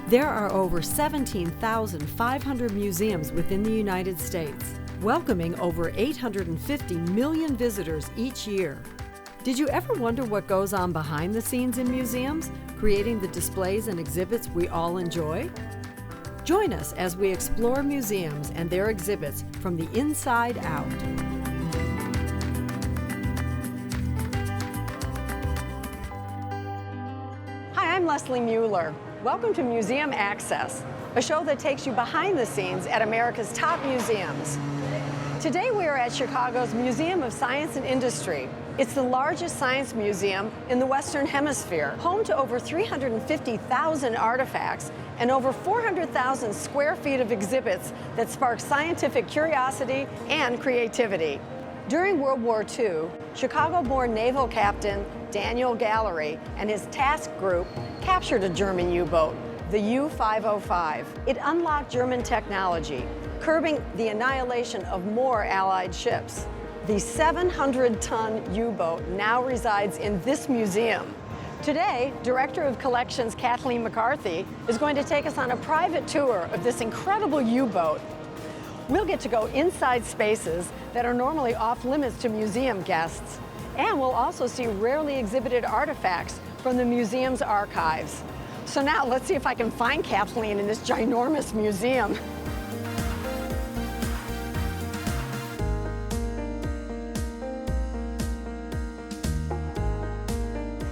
There are over 17,500 museums within the United States, welcoming over 850 million visitors each year. Did you ever wonder what goes on behind the scenes in museums, creating the displays and exhibits we all enjoy? Join us as we explore museums and their exhibits from the inside out. Hi, I'm Leslie Mueller. Welcome to Museum Access, a show that takes you behind the scenes at America's top museums. Today we are at Chicago's Museum of Science and Industry. It's the largest science museum in the Western Hemisphere, home to over 350,000 artifacts and over 400,000 square feet of exhibits that spark scientific curiosity and creativity. During World War II, Chicago-born naval captain Daniel Gallery and his task group captured a German U-boat, the U-505. It unlocked German technology, curbing the annihilation of more Allied ships. The 700-ton U-boat now resides in this museum. Today, Director of Collections Kathleen McCarthy is going to take us on a private tour of this incredible U-boat. We'll get to go inside spaces that are normally off limits to museum guests. And we'll also see rarely exhibited artifacts from the museum's archives. So now let's see if I can find Kathleen in this ginormous museum.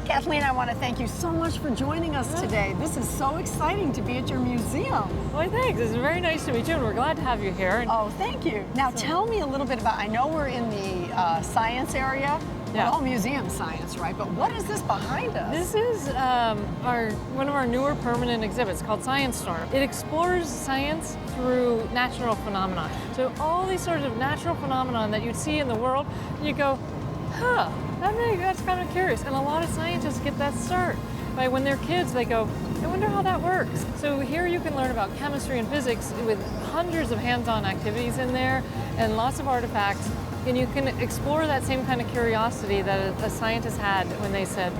Kathleen, I want to thank you so much for joining us today. This is so exciting to be at your museum. Well, thanks. It's very nice to meet you, and we're glad to have you here. Oh, thank you. Now, tell me a little bit about, I know we're in the science area. Yeah. All museum science, right? But what is this behind us? This is one of our newer permanent exhibits called Science Storm. It explores science through natural phenomena. So all these sorts of natural phenomena that you'd see in the world, you go, huh, that's kind of curious. And a lot of scientists get that start. By when they're kids, they go, I wonder how that works. So here you can learn about chemistry and physics with hundreds of hands-on activities in there and lots of artifacts. And you can explore that same kind of curiosity that a scientist had when they said,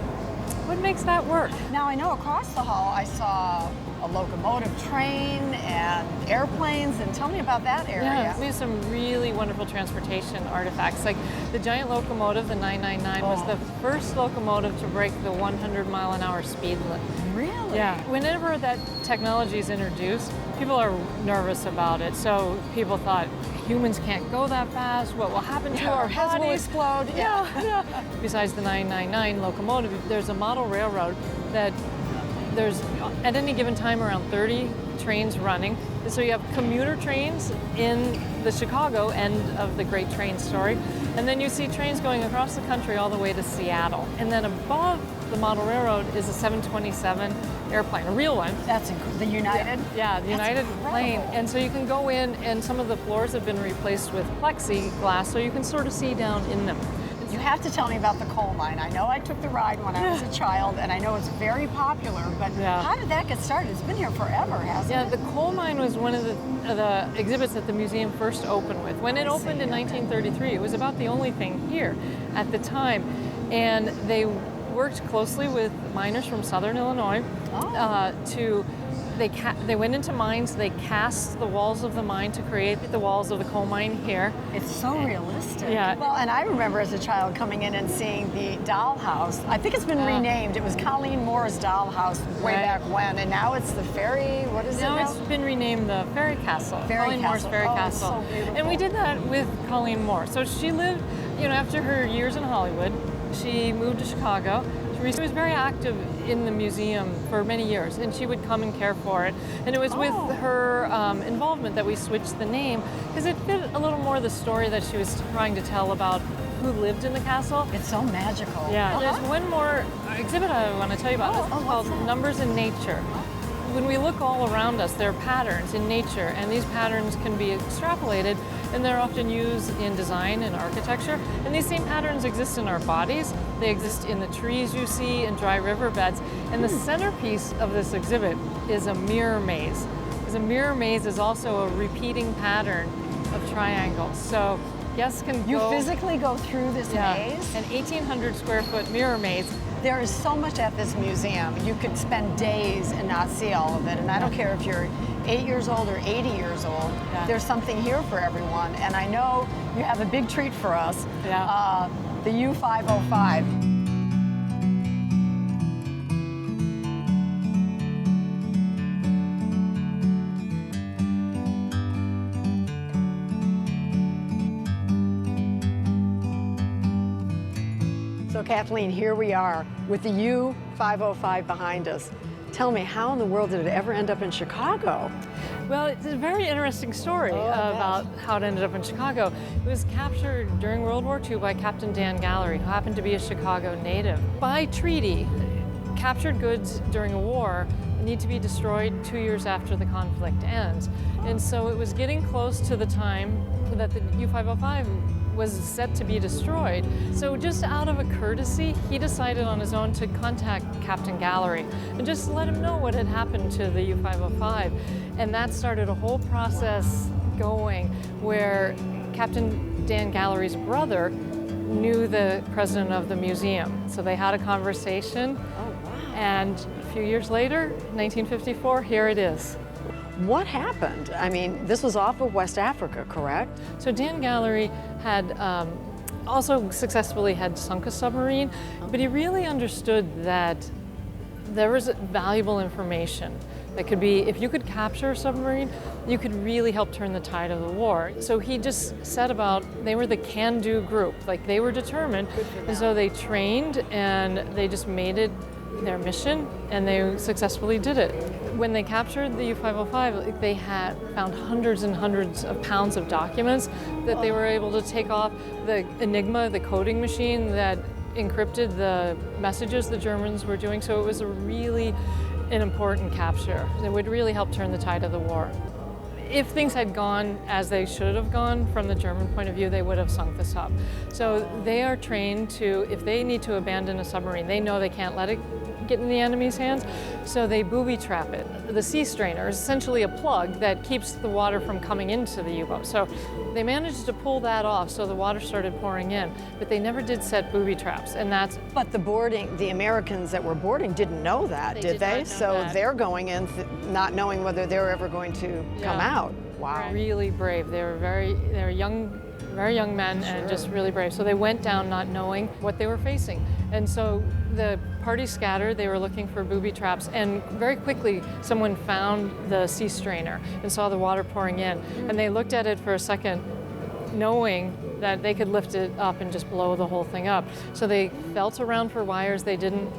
what makes that work? Now, I know across the hall I saw a locomotive train and airplanes, and tell me about that area. Yeah, we have some really wonderful transportation artifacts. Like the giant locomotive, the 999, was the first locomotive to break the 100-mile-an-hour speed limit. Really? Yeah. Whenever that technology is introduced, people are nervous about it. So people thought, humans can't go that fast. What will happen to our heads will bodies? explode. Yeah. Besides the 999 locomotive, there's a model railroad that there's at any given time around 30 trains running. So you have commuter trains in the Chicago end of the great train story, and then you see trains going across the country all the way to Seattle. And then above the model railroad is a 727 airplane, a real one. That's the United? Yeah, the United plane. And so you can go in, and some of the floors have been replaced with plexiglass, so you can sort of see down in them. You have to tell me about the coal mine. I know I took the ride when I was a child, and I know it's very popular, but how did that get started? It's been here forever, hasn't it? Yeah, the coal mine was one of the exhibits that the museum first opened with. When it opened in 1933, it was about the only thing here at the time. And they worked closely with miners from southern Illinois they went into mines, they cast the walls of the mine to create the walls of the coal mine here. It's so realistic. Yeah. Well, and I remember as a child coming in and seeing the dollhouse. I think it's been renamed. It was Colleen Moore's dollhouse way back when, and now it's the Ferry, what is it now? Now it's been renamed the Ferry Castle. Colleen Moore's Ferry Castle. It's so beautiful. And we did that with Colleen Moore. So she lived, after her years in Hollywood, she moved to Chicago. She was very active in the museum for many years, and she would come and care for it. And it was with her involvement that we switched the name, because it fit a little more the story that she was trying to tell about who lived in the castle. It's so magical. Yeah. There's one more exhibit I want to tell you about. It's called Numbers in Nature. When we look all around us, there are patterns in nature, and these patterns can be extrapolated, and they're often used in design and architecture. And these same patterns exist in our bodies. They exist in the trees you see, in dry riverbeds. And the centerpiece of this exhibit is a mirror maze. Because a mirror maze is also a repeating pattern of triangles. So Guests can You go... physically go through this maze? An 1,800 square foot mirror maze. There is so much at this museum. You could spend days and not see all of it. And I don't care if you're 8 years old or 80 years old. Yeah. There's something here for everyone. And I know you have a big treat for us. Yeah. The U-505. So Kathleen, here we are with the U-505 behind us. Tell me, how in the world did it ever end up in Chicago? Well, it's a very interesting story about how it ended up in Chicago. It was captured during World War II by Captain Dan Gallery, who happened to be a Chicago native. By treaty, captured goods during a war need to be destroyed 2 years after the conflict ends. And so it was getting close to the time that the U-505 was set to be destroyed. So just out of a courtesy, he decided on his own to contact Captain Gallery and just let him know what had happened to the U-505. And that started a whole process going where Captain Dan Gallery's brother knew the president of the museum. So they had a conversation. Oh, wow. And a few years later, 1954, here it is. What happened? I mean, this was off of West Africa, correct? So Dan Gallery had also successfully had sunk a submarine, but he really understood that there was valuable information that could be, if you could capture a submarine, you could really help turn the tide of the war. So he just set about, they were the can-do group, like they were determined, and so they trained and they just made it their mission, and they successfully did it. When they captured the U-505, they had found hundreds and hundreds of pounds of documents that they were able to take off the Enigma, the coding machine that encrypted the messages the Germans were doing. So it was an important capture. It would really help turn the tide of the war. If things had gone as they should have gone from the German point of view, they would have sunk the sub. So they are trained to, if they need to abandon a submarine, they know they can't let it get in the enemy's hands, so they booby trap it. The sea strainer is essentially a plug that keeps the water from coming into the U-boat. So they managed to pull that off, so the water started pouring in, but they never did set booby traps, and that's... But the Americans that were boarding didn't know that, did they? So they're going in not knowing whether they're ever going to come out. Wow. Really brave. They were young, very young men, and just really brave. So they went down not knowing what they were facing. And so the party scattered, they were looking for booby traps, and very quickly someone found the sea strainer and saw the water pouring in. And they looked at it for a second, knowing that they could lift it up and just blow the whole thing up. So they felt around for wires, they didn't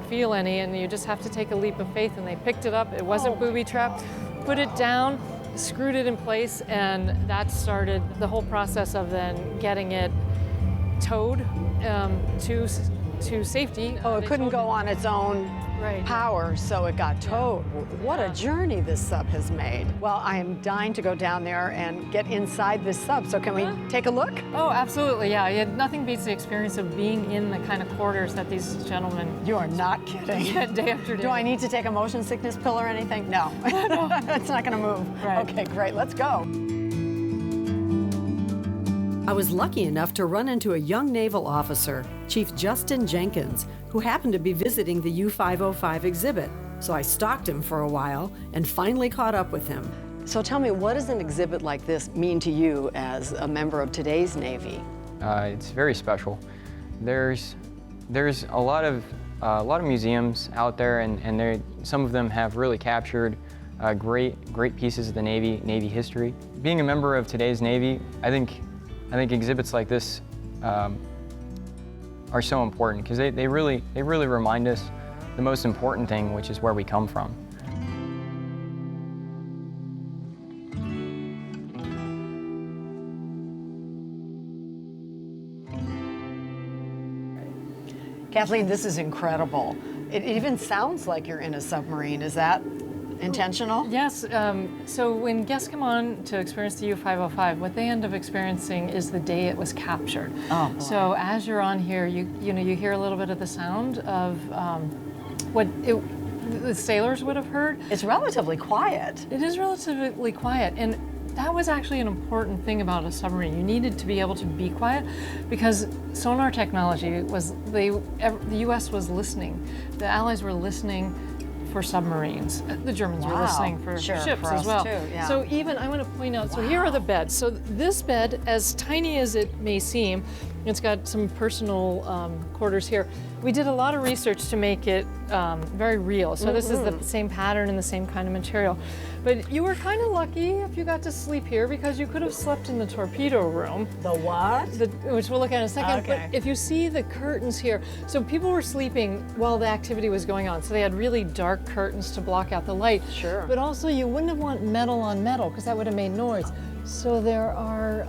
feel any, and you just have to take a leap of faith, and they picked it up, it wasn't booby trapped, put it down, screwed it in place, and that started the whole process of then getting it towed to safety. Oh, it couldn't go on its own power, so it got towed. What a journey this sub has made. Well, I am dying to go down there and get inside this sub, so can we take a look? Oh, absolutely, yeah. Nothing beats the experience of being in the kind of quarters that these gentlemen... You are not kidding. Day after day. Do I need to take a motion sickness pill or anything? No. It's not going to move. Right. Okay, great. Let's go. I was lucky enough to run into a young naval officer, Chief Justin Jenkins, who happened to be visiting the U-505 exhibit. So I stalked him for a while and finally caught up with him. So tell me, what does an exhibit like this mean to you as a member of today's Navy? It's very special. There's a lot of museums out there, and some of them have really captured great pieces of the Navy history. Being a member of today's Navy, I think exhibits like this are so important because they really remind us the most important thing, which is where we come from. Kathleen, this is incredible. It even sounds like you're in a submarine. Is that intentional? Yes. So when guests come on to experience the U-505, what they end up experiencing is the day it was captured. Oh, boy. So as you're on here, you hear a little bit of the sound of what the sailors would have heard. It's relatively quiet. It is relatively quiet, and that was actually an important thing about a submarine. You needed to be able to be quiet because sonar technology was, the US was listening. The Allies were listening for submarines. The Germans were listening for ships for as us well. too, yeah. So even, I want to point out, so here are the beds. So this bed, as tiny as it may seem, it's got some personal quarters here. We did a lot of research to make it very real. So this is the same pattern and the same kind of material. But you were kind of lucky if you got to sleep here because you could have slept in the torpedo room. The what? Which we'll look at in a second. Okay. But if you see the curtains here, so people were sleeping while the activity was going on. So they had really dark curtains to block out the light. Sure. But also you wouldn't have want metal on metal because that would have made noise. So there are...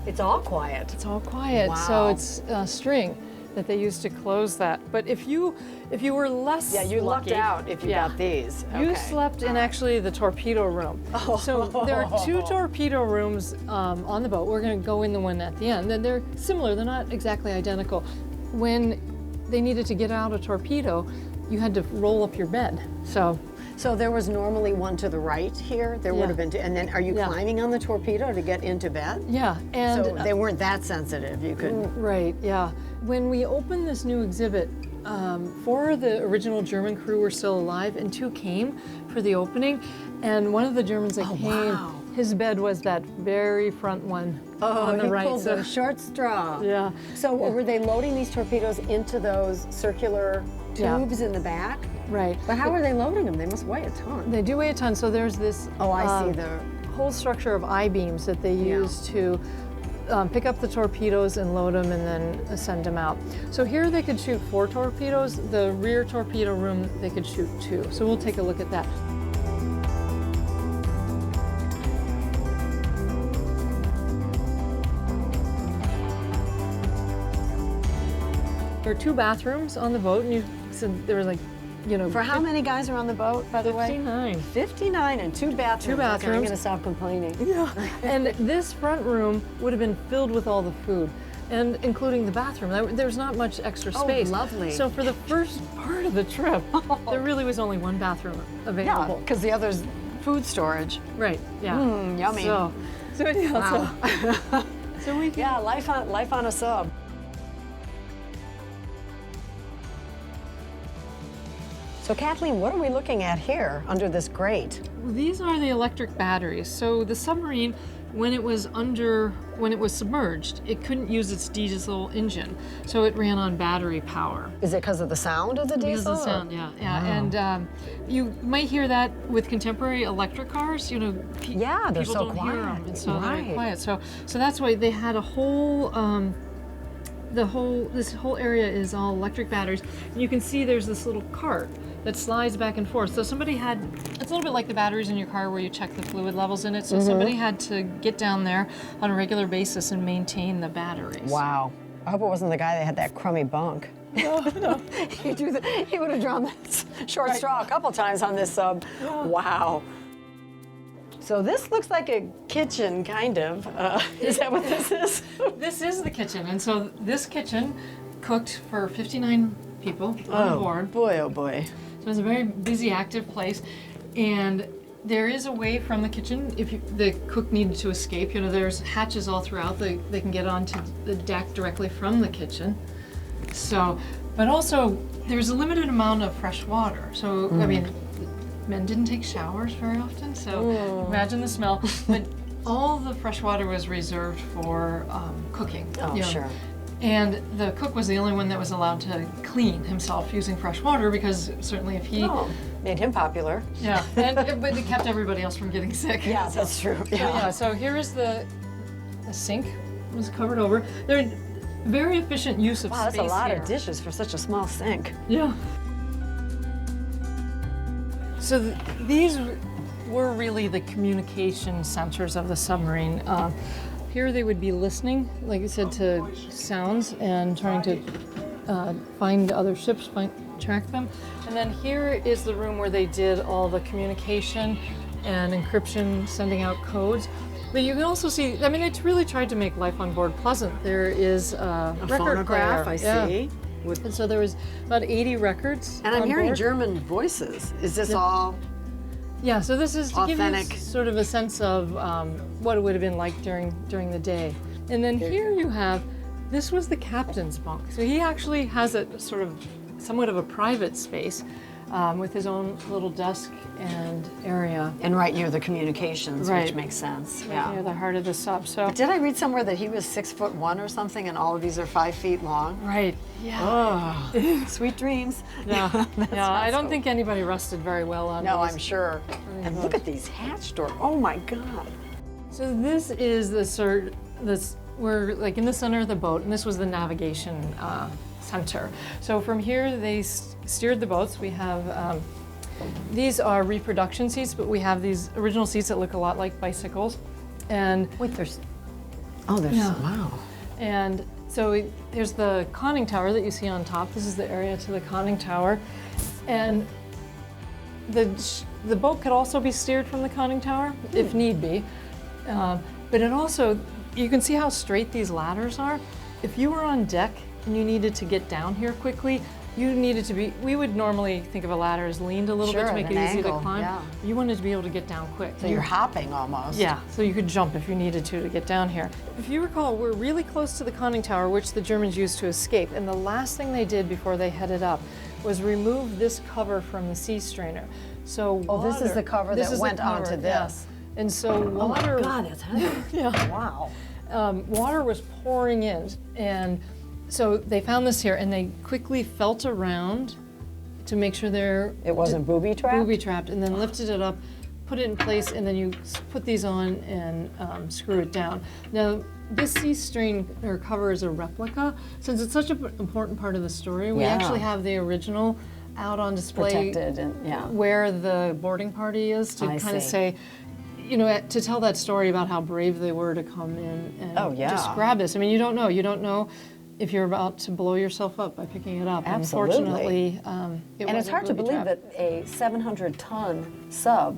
It's all quiet. it's all quiet. Wow. So it's string that they used to close that. But if you were less You lucked lucky, out if you got these. you Okay. slept in actually the torpedo room. So there are 2 torpedo rooms on the boat. We're going to go in the one at the end. And they're similar. They're not exactly identical. When they needed to get out a torpedo, you had to roll up your bed. So there was normally one to the right here. There would have been, and then are you climbing on the torpedo to get into bed? Yeah, and So they weren't that sensitive. You could. right, yeah. When we opened this new exhibit, 4 of the original German crew were still alive, and 2 came for the opening. And one of the Germans that came, his bed was that very front one on the he right. pulled the short straw. Yeah. So were they loading these torpedoes into those circular tubes in the back? Right. But how are they loading them? They must weigh a ton. They do weigh a ton. So there's this I see the whole structure of I-beams that they use to pick up the torpedoes and load them and then send them out. So here they could shoot 4 torpedoes. The rear torpedo room, they could shoot 2. So we'll take a look at that. There are 2 bathrooms on the boat, and you said there was like, you know, For how many guys are on the boat, by the way? 59. 59 and 2 bathrooms. 2 Okay, bathrooms. I'm going to stop complaining. Yeah. And this front room would have been filled with all the food, and including the bathroom. There's not much extra space. lovely. So for the first part of the trip, there really was only 1 bathroom Yeah, available. because the other's food storage. Right. Yeah. Yummy. So yeah. Wow. So we can. Yeah, life on a sub. So Kathleen, what are we looking at here under this grate? These are the electric batteries. So the submarine, when it was submerged, it couldn't use its diesel engine, so it ran on battery power. Is it because of the sound of the diesel? Because of the or- sound, yeah. Wow. And you might hear that with contemporary electric cars. You know, Yeah, they're people so don't hear quiet. them, and so Right. they're quiet. So that's why they had a whole. This whole area is all electric batteries. And you can see there's this little cart that slides back and forth. So somebody had, it's a little bit like the batteries in your car where you check the fluid levels in it. So somebody had to get down there on a regular basis and maintain the batteries. Wow. I hope it wasn't the guy that had that crummy bunk. No. He would have drawn that short straw a couple times on this sub. Yeah. Wow. So this looks like a kitchen, kind of. Is that what this is? This is the kitchen. And so this kitchen cooked for 59 people on board. Boy, oh boy. So it's a very busy, active place. And there is a way from the kitchen if the cook needed to escape. You know, there's hatches all throughout. They can get onto the deck directly from the kitchen. So, but also there's a limited amount of fresh water. So, I mean, men didn't take showers very often. So imagine the smell. But all the fresh water was reserved for cooking. Oh, you know. sure. And the cook was the only one that was allowed to clean himself using fresh water because certainly if he, Made him popular. yeah, but it kept everybody else from getting sick. Yeah, that's true. So, yeah, so here is the sink was covered over. They're very efficient use of Wow, space that's a lot here. of dishes for such a small sink. Yeah. So these were really the communication centers of the submarine. Here they would be listening, like you said, to sounds and trying to find other ships, track them. And then here is the room where they did all the communication and encryption, sending out codes. But you can also see, I mean, it's really tried to make life on board pleasant. There is a record phonograph, player. I see. Yeah. And so there was about 80 records And I'm on hearing board. German voices. Is this all? Yeah, so this is to give Authentic. you sort of a sense of what it would have been like during the day. And then here you have, this was the captain's bunk. So he actually has a sort of somewhat of a private space with his own little desk and area. And right near the communications, Right. which makes sense. Right Yeah. near the heart of the sub. So Did I read somewhere that he was 6'1" or something, and all of these are 5 feet long? right, yeah, Oh, sweet dreams. yeah, That's yeah. not I don't so- think anybody rested very well on No, these. I'm sure. And look at these hatch doors. Oh my God. So this is we're like in the center of the boat, and this was the navigation center. So from here they steered the boats. We have these are reproduction seats, but we have these original seats that look a lot like bicycles, and Wait, there's. Oh, there's. Yeah. Wow. and so there's the conning tower that you see on top. This is the area to the conning tower, and the boat could also be steered from the conning tower if need be. But it also, you can see how straight these ladders are. If you were on deck and you needed to get down here quickly, you needed to be, we would normally think of a ladder as leaned a little bit Sure, to make at it an easy angle, to climb. yeah. You wanted to be able to get down quick. So you're hopping almost. Yeah, so you could jump if you needed to get down here. If you recall, we're really close to the conning tower, which the Germans used to escape. And the last thing they did before they headed up was remove this cover from the sea strainer. So Oh, this is water- the cover this that is the went cover, onto yeah. this. And so Oh water, my God, that's heavy. yeah, Wow. water was pouring in. And so they found this here, and they quickly felt around to make sure they're It wasn't booby trapped? booby trapped, and then lifted it up, put it in place, and then you put these on and screw it down. Now, this sea strain or cover is a replica. Since it's such an important part of the story, we Yeah. actually have the original out on display Protected and, yeah. where the boarding party is to I kind of see. say, you know, to tell that story about how brave they were to come in and Oh, yeah. just grab this. I mean, you don't know if you're about to blow yourself up by picking it up. Absolutely. Unfortunately, it And it's wasn't hard to booby believe trapped. that a 700-ton sub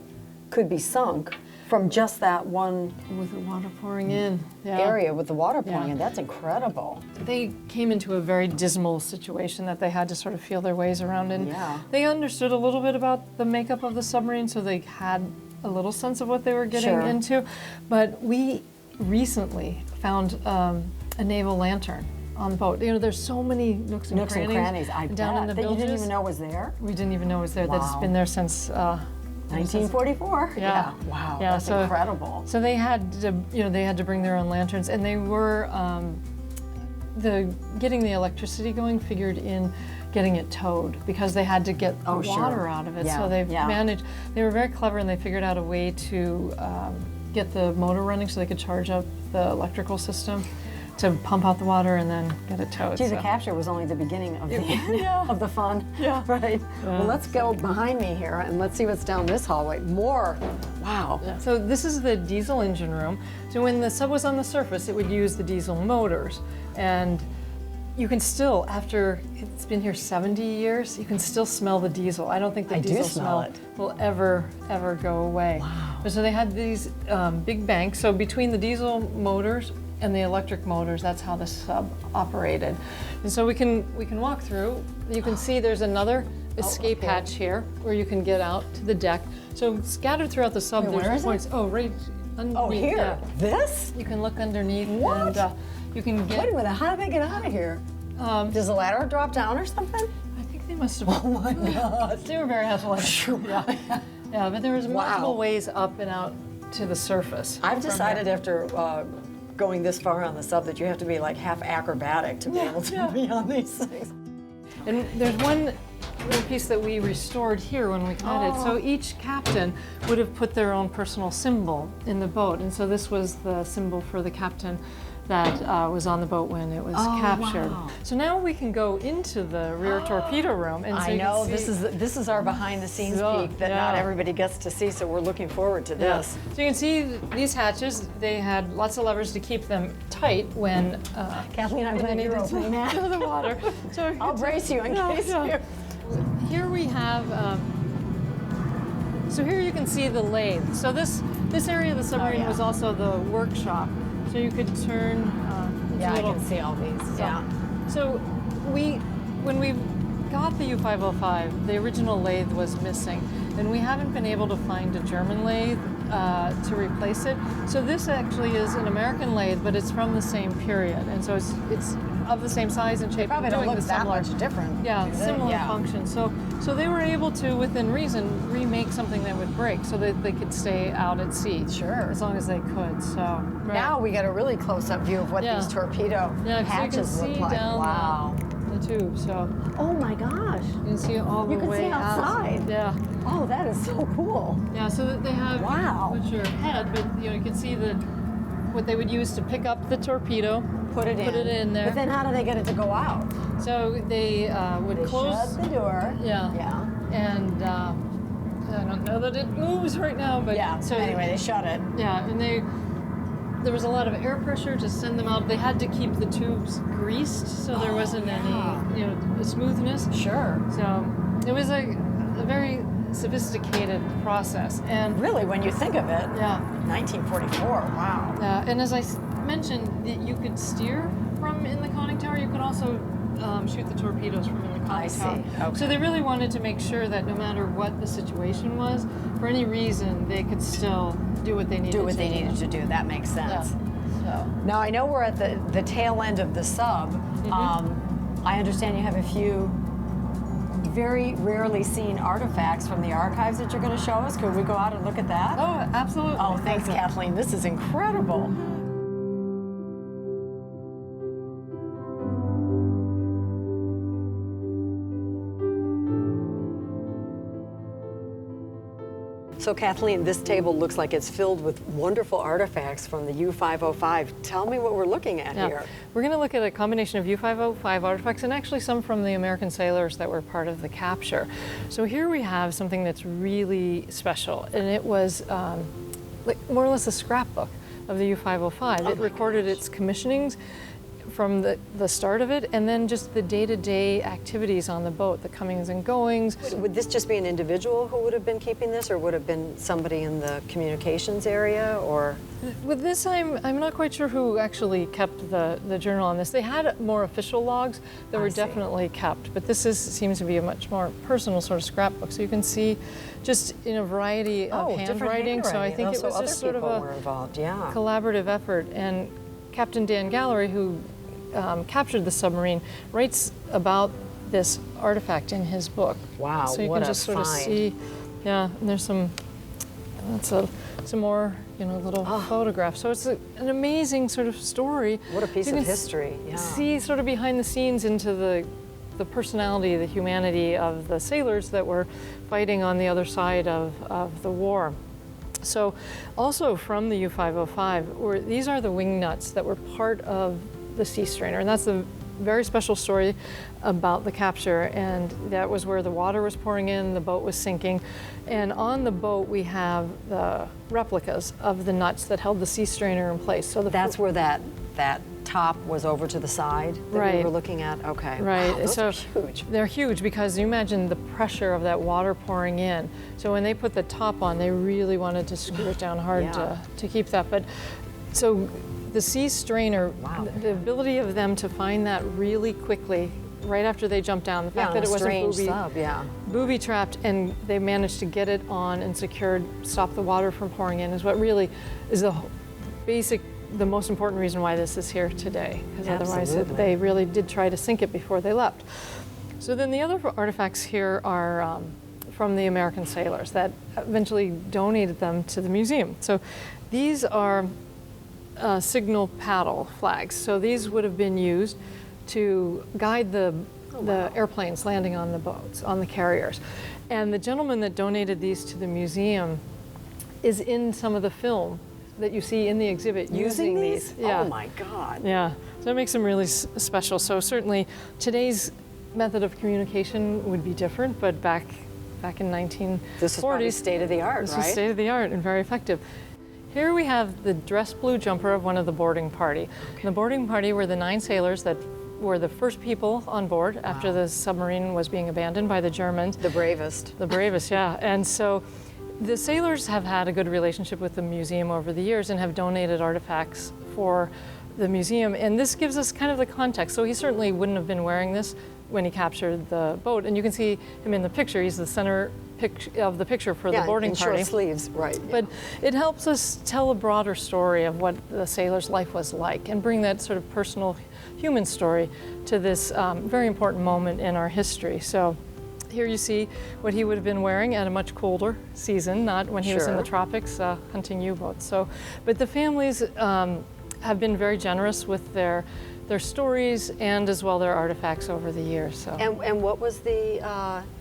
could be sunk from just that one With the water pouring in. Yeah. area with the water pouring Yeah. in. That's incredible. They came into a very dismal situation that they had to sort of feel their ways around in. Yeah. They understood a little bit about the makeup of the submarine, so they had a little sense of what they were getting Sure. into. But we recently found a naval lantern on the boat. You know, there's so many nooks and crannies, I down bet. in the That you didn't bilges. even know was there? We didn't even know it was there. That it's Wow. been there since 1944. Yeah. Wow. Yeah, That's so- incredible. So they had to, they had to bring their own lanterns, and they were getting the electricity going figured in getting it towed because they had to get the Oh, sure. water out of it. Yeah, So they yeah. managed. They were very clever, and they figured out a way to get the motor running so they could charge up the electrical system to pump out the water and then get it towed. Gee, the so. capture was only the beginning of the Yeah. of the fun. Yeah. Right. Yeah. Well, let's go behind me here and let's see what's down this hallway. More. Wow. So this is the diesel engine room. So when the sub was on the surface, it would use the diesel motors. And you can still, after it's been here 70 years, you can still smell the diesel. I don't think the I do diesel smell it. will ever go away. Wow. So they had these big banks. So between the diesel motors and the electric motors, that's how the sub operated. And so we can walk through. You can see there's another escape okay. hatch here where you can get out to the deck. So scattered throughout the sub, Wait, where there's is it? points. Oh, right underneath. Oh, here. Yeah. This? You can look underneath What? and you can get. Wait a minute. How did they get out of here? Does the ladder drop down or something? I think they must have. Oh my God! They were very athletic. Yeah, yeah, but there was multiple Wow. ways up and out to the surface. I've from decided here. after going this far on the sub that you have to be like half acrobatic to be able to be on these things. And there's one little piece that we restored here when we cut it. So each captain would have put their own personal symbol in the boat, and so this was the symbol for the captain that was on the boat when it was captured. wow. So now we can go into the rear torpedo room, and so I you know can see, this is our behind the scenes Yeah, peek that not yeah. everybody gets to see, so we're looking forward to Yeah. this. So you can see these hatches, they had lots of levers to keep them tight when Kathleen, I'm glad you're opening that. out of the water. So I'll brace you in case you. here we have, so here you can see the lathe. So this area of the submarine yeah. was also the workshop. So you could turn. Yeah, I little, can see all these. Yeah. So when we got the U-505, the original lathe was missing, and we haven't been able to find a German lathe to replace it. So this actually is an American lathe, but it's from the same period, and so it's of the same size and shape. Probably and don't doing look the that similar, much different. yeah, do they? similar Yeah. function. So they were able to, within reason, remake something that would break, so that they could stay out at sea. Sure. As long as they could. So right. Now we get a really close-up view of what Yeah. these torpedo Yeah, so you can hatches look see like. down Wow. the tube. So Oh my gosh. you can see all the You can way see out. outside. Yeah. Oh, that is so cool. Yeah, so that they have, Wow. which are head, but you can see what they would use to pick up the torpedo, Put it in there. But then how do they get it to go out? So they would They close. shut the door. Yeah. Yeah. And I don't know that it moves right now, but Yeah. So anyway, they shut it. yeah, and there was a lot of air pressure to send them out. They had to keep the tubes greased, so there wasn't yeah. any smoothness. Sure. So it was a very sophisticated process, and Really, when you think of it, yeah. 1944. Wow. And as I mentioned, that you could steer from in the conning tower. You could also shoot the torpedoes from in the conning I tower. see. Okay. So they really wanted to make sure that no matter what the situation was, for any reason, they could still do what they needed to do. Do what they needed to do. That makes sense. Yeah. So, Now, I know we're at the tail end of the sub. I understand you have a few very rarely seen artifacts from the archives that you're going to show us. Could we go out and look at that? oh, absolutely. Oh, thanks, Kathleen. This is incredible. So Kathleen, this table looks like it's filled with wonderful artifacts from the U-505. Tell me what we're looking at here. We're going to look at a combination of U-505 artifacts and actually some from the American sailors that were part of the capture. So here we have something that's really special, and it was like more or less a scrapbook of the U-505. It recorded its commissionings from the start of it, and then just the day-to-day activities on the boat, the comings and goings. Would this just be an individual who would have been keeping this, or would have been somebody in the communications area, or? With this, I'm not quite sure who actually kept the journal on this. They had more official logs that were definitely kept, but this seems to be a much more personal sort of scrapbook. So you can see just in a variety of handwriting. So I think it was just sort of a collaborative effort. And Captain Dan Gallery, who captured the submarine, writes about this artifact in his book. Wow, so you what can a just sort of find. see, yeah, and there's some more, little photographs. So it's an amazing sort of story. What a piece You of can history, yeah. See sort of behind the scenes into the personality, the humanity of the sailors that were fighting on the other side of the war. So also from the U-505, these are the wing nuts that were part of the sea strainer, and that's a very special story about the capture, and that was where the water was pouring in, the boat was sinking, and on the boat we have the replicas of the nuts that held the sea strainer in place. So that's where that top was over to the side that we were looking at? Okay. Right. Wow, those so are huge. They're huge because you imagine the pressure of that water pouring in. So when they put the top on, they really wanted to screw it down hard to keep that. But so the sea strainer, the ability of them to find that really quickly, right after they jumped down, the fact that it wasn't booby trapped, and they managed to get it on and secured, stop the water from pouring in, is what really is the most important reason why this is here today, because otherwise they really did try to sink it before they left. So then the other artifacts here are from the American sailors that eventually donated them to the museum. So these are signal paddle flags. So these would have been used to guide the airplanes landing on the boats, on the carriers. And the gentleman that donated these to the museum is in some of the film that you see in the exhibit using these. Yeah. Oh my God. Yeah, so it makes them really special. So certainly today's method of communication would be different, but back in 1940s, this was probably state of the art, This was state of the art and very effective. Here we have the dress blue jumper of one of the boarding party. The boarding party were the 9 sailors that were the first people on board after the submarine was being abandoned by the Germans. The bravest. The bravest, yeah. And so the sailors have had a good relationship with the museum over the years and have donated artifacts for the museum. And this gives us kind of the context. So he certainly wouldn't have been wearing this when he captured the boat. And you can see him in the picture. He's the center of the picture for the boarding in party. short sleeves, right. But it helps us tell a broader story of what the sailor's life was like and bring that sort of personal human story to this very important moment in our history. So here you see what he would have been wearing at a much colder season, not when he was in the tropics hunting U-boats. So, but the families have been very generous with their stories and as well their artifacts over the years. So. And what was the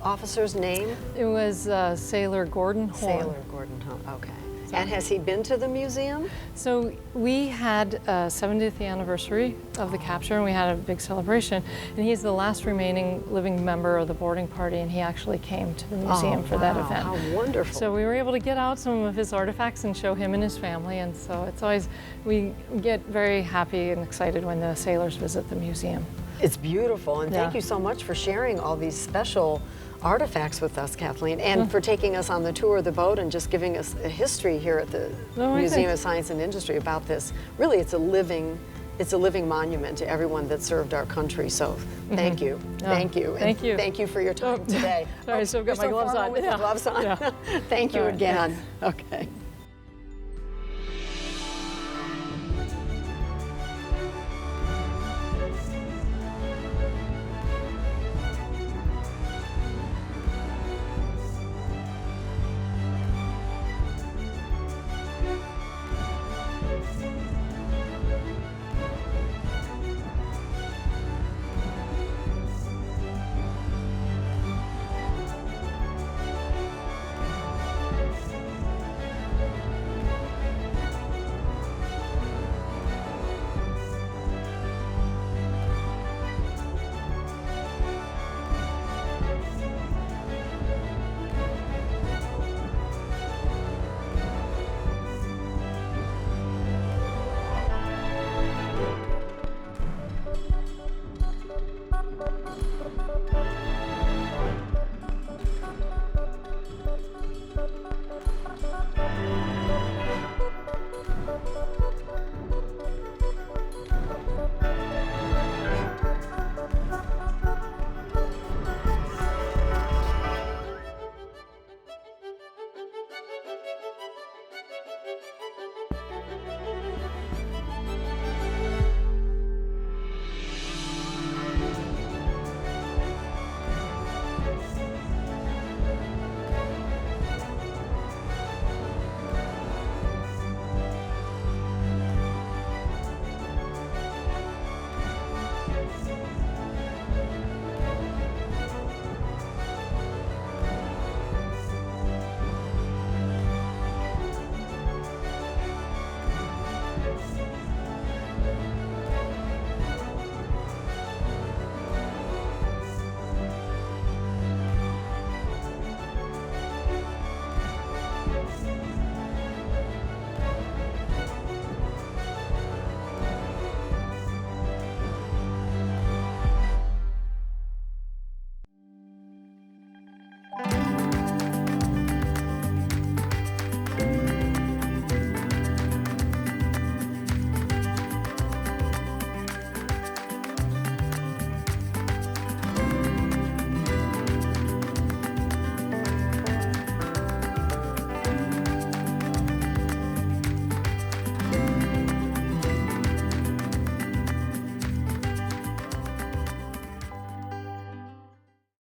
officer's name? It was Sailor Gordon Horn. Sailor Gordon Horn, okay. And has he been to the museum? So we had a 70th anniversary of the capture, and we had a big celebration. And he's the last remaining living member of the boarding party, and he actually came to the museum for that event. How wonderful. So we were able to get out some of his artifacts and show him and his family, and so it's always, we get very happy and excited when the sailors visit the museum. It's beautiful, and thank you so much for sharing all these special artifacts with us, Kathleen, and for taking us on the tour of the boat and just giving us a history here at the Museum of Science and Industry about this. Really, it's a living monument to everyone that served our country. So thank you, thank you, thank you, thank you for your time today. Sorry, so I've got my gloves on. With your gloves on. Thank you again. Okay.